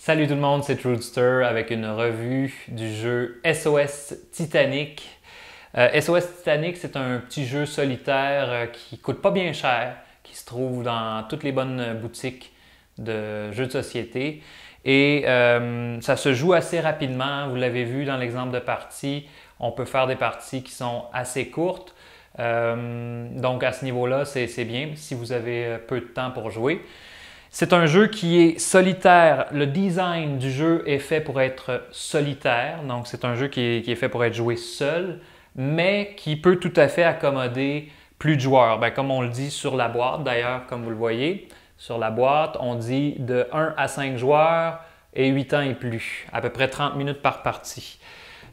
Salut tout le monde, c'est Truthster avec une revue du jeu SOS Titanic. SOS Titanic, c'est un petit jeu solitaire qui coûte pas bien cher, qui se trouve dans toutes les bonnes boutiques de jeux de société. Et ça se joue assez rapidement, vous l'avez vu dans l'exemple de partie. On peut faire des parties qui sont assez courtes. Donc à ce niveau-là, c'est bien si vous avez peu de temps pour jouer. C'est un jeu qui est solitaire. Le design du jeu est fait pour être solitaire. Donc, c'est un jeu qui est fait pour être joué seul, mais qui peut tout à fait accommoder plus de joueurs. Bien, comme on le dit sur la boîte, d'ailleurs, comme vous le voyez, sur la boîte, on dit de 1 à 5 joueurs et 8 ans et plus, à peu près 30 minutes par partie.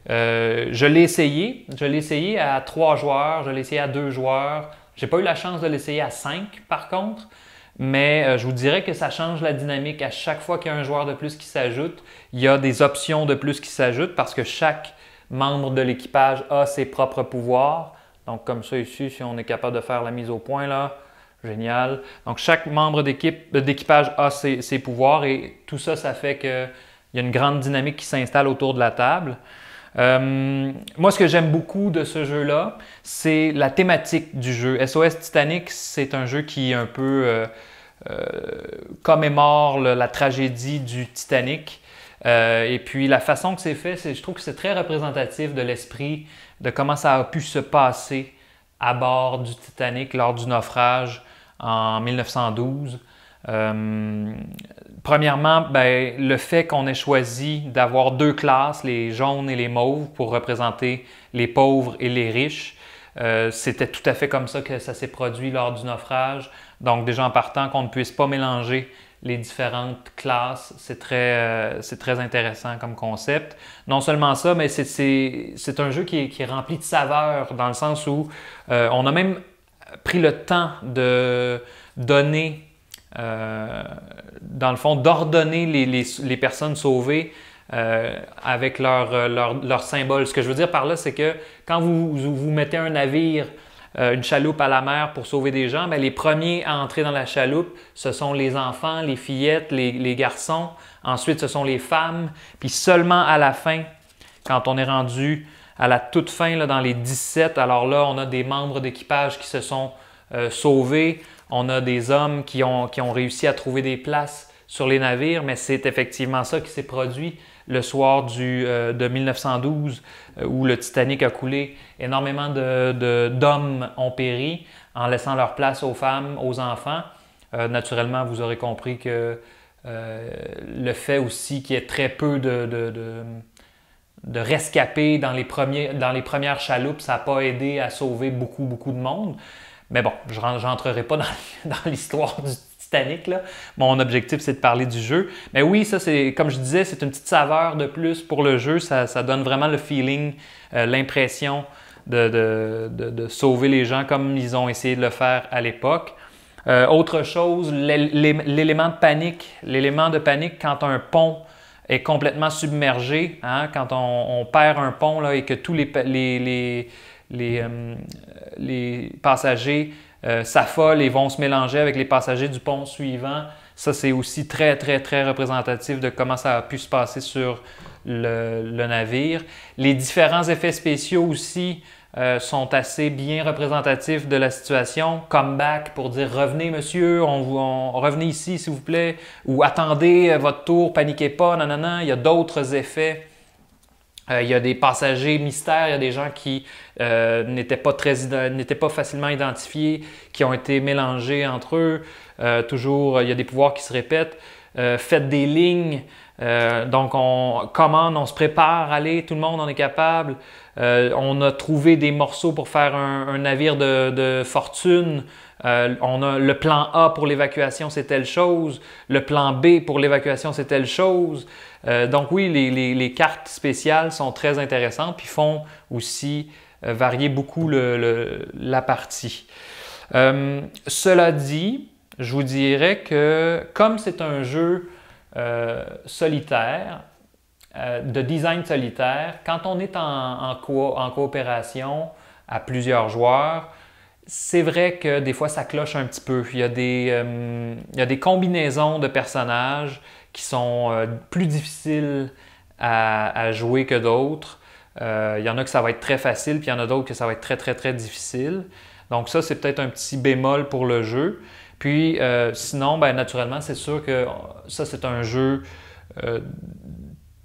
Je l'ai essayé à 3 joueurs, je l'ai essayé à 2 joueurs. J'ai pas eu la chance de l'essayer à 5 par contre. Mais je vous dirais que ça change la dynamique. À chaque fois qu'il y a un joueur de plus qui s'ajoute, il y a des options de plus qui s'ajoutent parce que chaque membre de l'équipage a ses propres pouvoirs. Donc comme ça ici, si on est capable de faire la mise au point là, génial. Donc chaque membre d'équipage a ses pouvoirs et tout ça, ça fait qu'il y a une grande dynamique qui s'installe autour de la table. Moi, ce que j'aime beaucoup de ce jeu-là, c'est la thématique du jeu. SOS Titanic, c'est un jeu qui un peu commémore la tragédie du Titanic. Et puis la façon que c'est fait, je trouve que c'est très représentatif de l'esprit, de comment ça a pu se passer à bord du Titanic lors du naufrage en 1912. Premièrement, ben, le fait qu'on ait choisi d'avoir 2 classes, les jaunes et les mauves, pour représenter les pauvres et les riches, c'était tout à fait comme ça que ça s'est produit lors du naufrage. Donc déjà en partant, qu'on ne puisse pas mélanger les différentes classes, c'est très intéressant comme concept. Non seulement ça, mais c'est un jeu qui est rempli de saveurs, dans le sens où on a même pris le temps de donner dans le fond, d'ordonner les personnes sauvées avec leur symbole. Ce que je veux dire par là, c'est que quand vous mettez un navire, une chaloupe à la mer pour sauver des gens, bien, les premiers à entrer dans la chaloupe, ce sont les enfants, les fillettes, les garçons. Ensuite, ce sont les femmes. Puis seulement à la fin, quand on est rendu à la toute fin, là, dans les 17, alors là, on a des membres d'équipage qui se sont sauvés. On a des hommes qui ont réussi à trouver des places sur les navires, mais c'est effectivement ça qui s'est produit le soir de 1912 où le Titanic a coulé. Énormément d'hommes ont péri en laissant leur place aux femmes, aux enfants. Naturellement, vous aurez compris que le fait aussi qu'il y ait très peu de rescapés dans les premières chaloupes, ça n'a pas aidé à sauver beaucoup de monde. Mais bon, je n'entrerai pas dans l'histoire du Titanic, là. Mon objectif, c'est de parler du jeu. Mais oui, ça, c'est comme je disais, c'est une petite saveur de plus pour le jeu. Ça donne vraiment le feeling, l'impression de sauver les gens comme ils ont essayé de le faire à l'époque. Autre chose, l'élément de panique. L'élément de panique quand un pont est complètement submergé, hein, quand on perd un pont là, et que tous les passagers s'affolent et vont se mélanger avec les passagers du pont suivant. Ça, c'est aussi très représentatif de comment ça a pu se passer sur le navire. Les différents effets spéciaux aussi sont assez bien représentatifs de la situation. Comeback pour dire « Revenez, monsieur, revenez ici, s'il vous plaît » ou « Attendez votre tour, paniquez pas, nanana ». Il y a d'autres effets. Il y a des passagers mystères, il y a des gens qui n'étaient pas facilement identifiés, qui ont été mélangés entre eux. Toujours, il y a des pouvoirs qui se répètent. Faites des lignes. Donc, on commande, on se prépare, allez, tout le monde, on est capable. On a trouvé des morceaux pour faire un navire de fortune. On a le plan A pour l'évacuation, c'est telle chose. Le plan B pour l'évacuation, c'est telle chose. Donc oui, les cartes spéciales sont très intéressantes puis font aussi varier beaucoup la partie. Cela dit, je vous dirais que comme c'est un jeu solitaire, de design solitaire, quand on est en coopération à plusieurs joueurs, c'est vrai que des fois ça cloche un petit peu. Il y a des combinaisons de personnages qui sont plus difficiles à jouer que d'autres. Il y en a que ça va être très facile, puis il y en a d'autres que ça va être très, très, très difficile. Donc ça, c'est peut-être un petit bémol pour le jeu. Puis sinon, ben, naturellement, c'est sûr que ça, c'est un jeu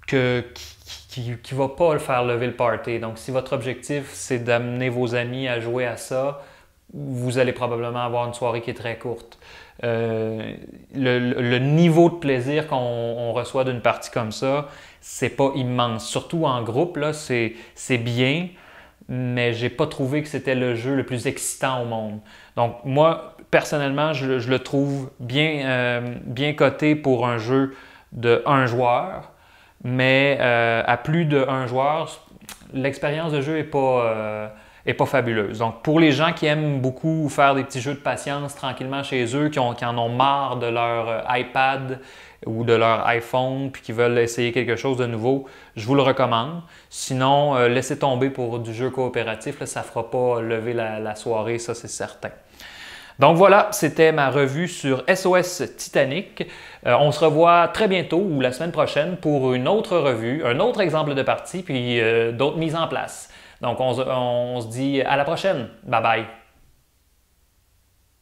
qui ne va pas le faire lever le party. Donc si votre objectif, c'est d'amener vos amis à jouer à ça, vous allez probablement avoir une soirée qui est très courte. Le niveau de plaisir qu'on reçoit d'une partie comme ça, c'est pas immense. Surtout en groupe, là, c'est bien, mais j'ai pas trouvé que c'était le jeu le plus excitant au monde. Donc moi, personnellement, je le trouve bien coté pour un jeu de un joueur, mais à plus de un joueur, l'expérience de jeu est pas fabuleuse. Donc, pour les gens qui aiment beaucoup faire des petits jeux de patience tranquillement chez eux, qui en ont marre de leur iPad ou de leur iPhone, puis qui veulent essayer quelque chose de nouveau, je vous le recommande. Sinon, laissez tomber pour du jeu coopératif, là, ça ne fera pas lever la soirée, ça c'est certain. Donc voilà, c'était ma revue sur SOS Titanic. On se revoit très bientôt ou la semaine prochaine pour une autre revue, un autre exemple de partie, puis d'autres mises en place. Donc on se dit à la prochaine. Bye bye!